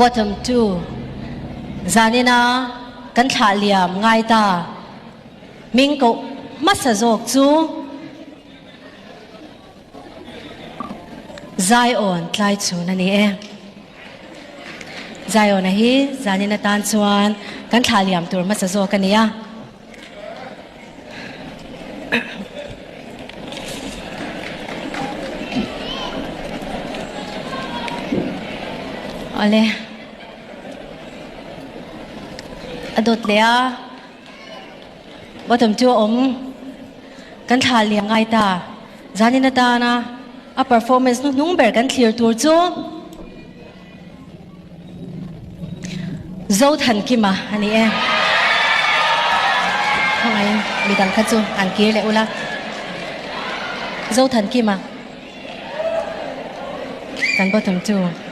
bottom 2 zanina kan thla liam ngai ta ming ko masazok chu Zion tlai chu na ni e Zion na hi zanina tan chuan kan thla liam tur masazok ania ale adot lea bottom 2 kan thla liam ngai ta zanina ta na a performance no number kan clear tur chu zo than ki ma ani e hai mi dang kha chu an ki le ula zo than ki ma kan bottom 2